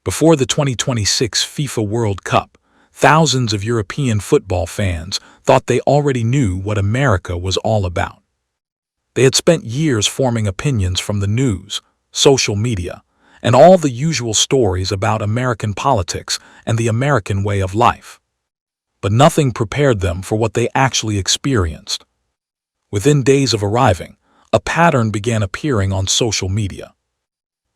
Before the 2026 FIFA World Cup, thousands of European football fans thought they already knew what America was all about. They had spent years forming opinions from the news, social media, and all the usual stories about American politics and the American way of life. But nothing prepared them for what they actually experienced. Within days of arriving, a pattern began appearing on social media.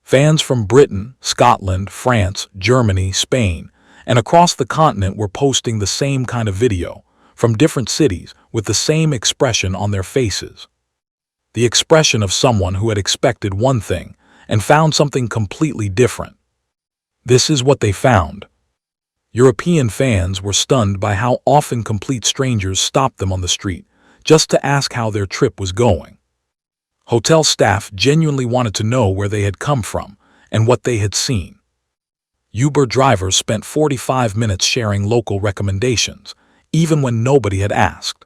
Fans from Britain, Scotland, France, Germany, Spain, and across the continent were posting the same kind of video, from different cities, with the same expression on their faces. The expression of someone who had expected one thing and found something completely different. This is what they found. European fans were stunned by how often complete strangers stopped them on the street just to ask how their trip was going. Hotel staff genuinely wanted to know where they had come from and what they had seen. Uber drivers spent 45 minutes sharing local recommendations, even when nobody had asked.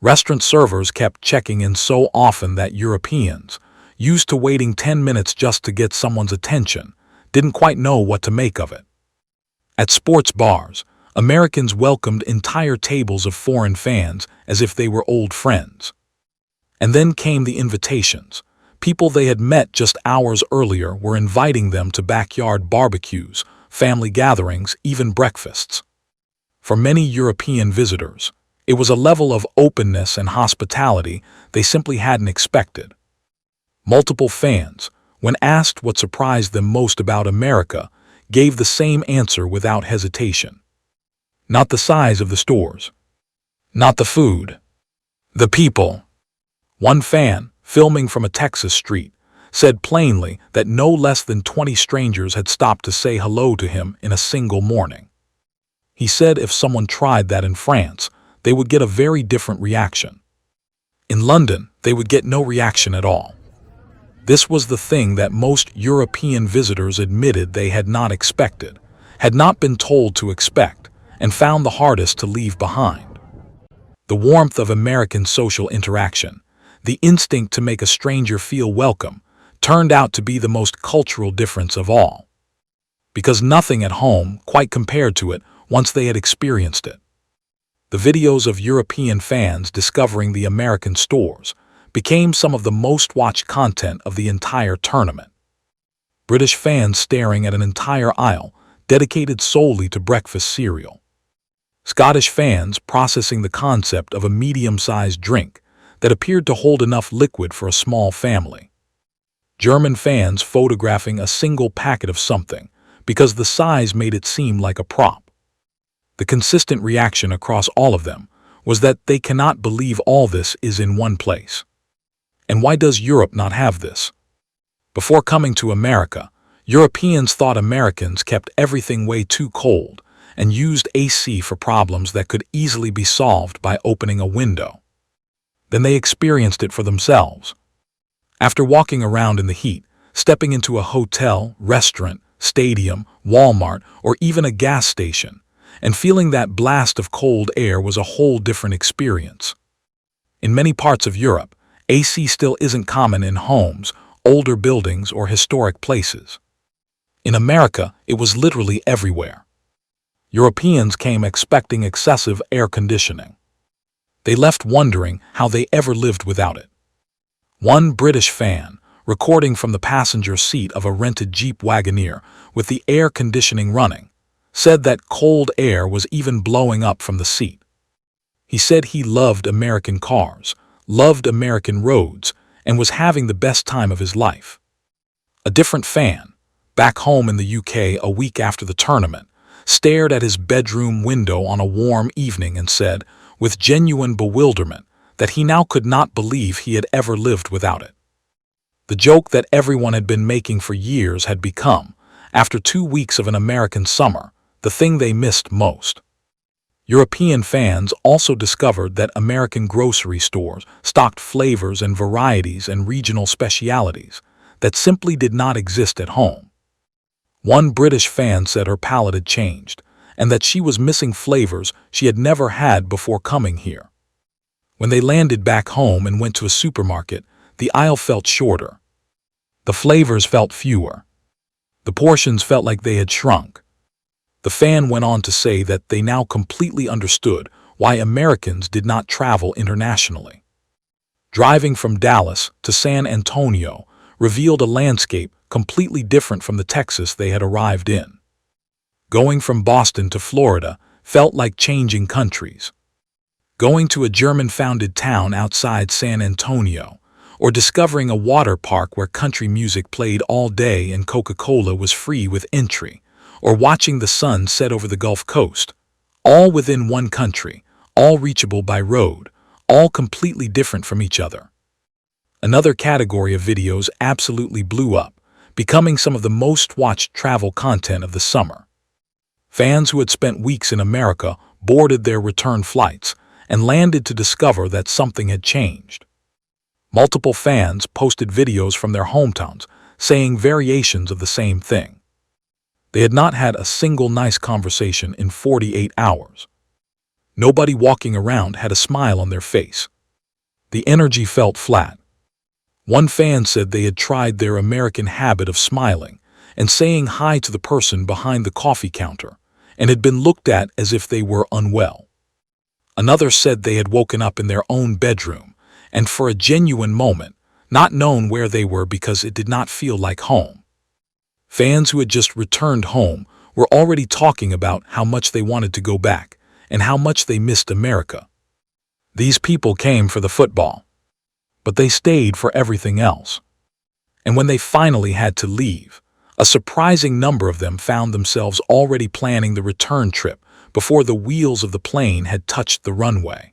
Restaurant servers kept checking in so often that Europeans, used to waiting 10 minutes just to get someone's attention, didn't quite know what to make of it. At sports bars, Americans welcomed entire tables of foreign fans as if they were old friends. And then came the invitations. People they had met just hours earlier were inviting them to backyard barbecues, family gatherings, even breakfasts. For many European visitors, it was a level of openness and hospitality they simply hadn't expected. Multiple fans, when asked what surprised them most about America, gave the same answer without hesitation. Not the size of the stores. Not the food. The people. One fan, filming from a Texas street, said plainly that no less than 20 strangers had stopped to say hello to him in a single morning. He said if someone tried that in France, they would get a very different reaction. In London, they would get no reaction at all. This was the thing that most European visitors admitted they had not expected, had not been told to expect, and found the hardest to leave behind. The warmth of American social interaction, the instinct to make a stranger feel welcome, turned out to be the most cultural difference of all. Because nothing at home quite compared to it once they had experienced it. The videos of European fans discovering the American stores became some of the most watched content of the entire tournament. British fans staring at an entire aisle dedicated solely to breakfast cereal. Scottish fans processing the concept of a medium-sized drink that appeared to hold enough liquid for a small family. German fans photographing a single packet of something because the size made it seem like a prop. The consistent reaction across all of them was that they cannot believe all this is in one place. And why does Europe not have this? Before coming to America, Europeans thought Americans kept everything way too cold and used AC for problems that could easily be solved by opening a window. Then they experienced it for themselves. After walking around in the heat, stepping into a hotel, restaurant, stadium, Walmart, or even a gas station, and feeling that blast of cold air was a whole different experience. In many parts of Europe, AC still isn't common in homes, older buildings, or historic places. In America, it was literally everywhere. Europeans came expecting excessive air conditioning. They left wondering how they ever lived without it. One British fan, recording from the passenger seat of a rented Jeep Wagoneer with the air conditioning running, said that cold air was even blowing up from the seat. He said he loved American cars, loved American roads, and was having the best time of his life. A different fan, back home in the UK a week after the tournament, stared at his bedroom window on a warm evening and said, with genuine bewilderment, that he now could not believe he had ever lived without it. The joke that everyone had been making for years had become, after 2 weeks of an American summer, the thing they missed most. European fans also discovered that American grocery stores stocked flavors and varieties and regional specialities that simply did not exist at home. One British fan said her palate had changed, and that she was missing flavors she had never had before coming here. When they landed back home and went to a supermarket, the aisle felt shorter. The flavors felt fewer. The portions felt like they had shrunk. The fan went on to say that they now completely understood why Americans did not travel internationally. Driving from Dallas to San Antonio revealed a landscape completely different from the Texas they had arrived in. Going from Boston to Florida felt like changing countries. Going to a German-founded town outside San Antonio, or discovering a water park where country music played all day and Coca-Cola was free with entry, or watching the sun set over the Gulf Coast, all within one country, all reachable by road, all completely different from each other. Another category of videos absolutely blew up, becoming some of the most watched travel content of the summer. Fans who had spent weeks in America boarded their return flights and landed to discover that something had changed. Multiple fans posted videos from their hometowns saying variations of the same thing. They had not had a single nice conversation in 48 hours. Nobody walking around had a smile on their face. The energy felt flat. One fan said they had tried their American habit of smiling and saying hi to the person behind the coffee counter and had been looked at as if they were unwell. Another said they had woken up in their own bedroom and for a genuine moment not known where they were because it did not feel like home. Fans who had just returned home were already talking about how much they wanted to go back and how much they missed America. These people came for the football, but they stayed for everything else. And when they finally had to leave, a surprising number of them found themselves already planning the return trip before the wheels of the plane had touched the runway.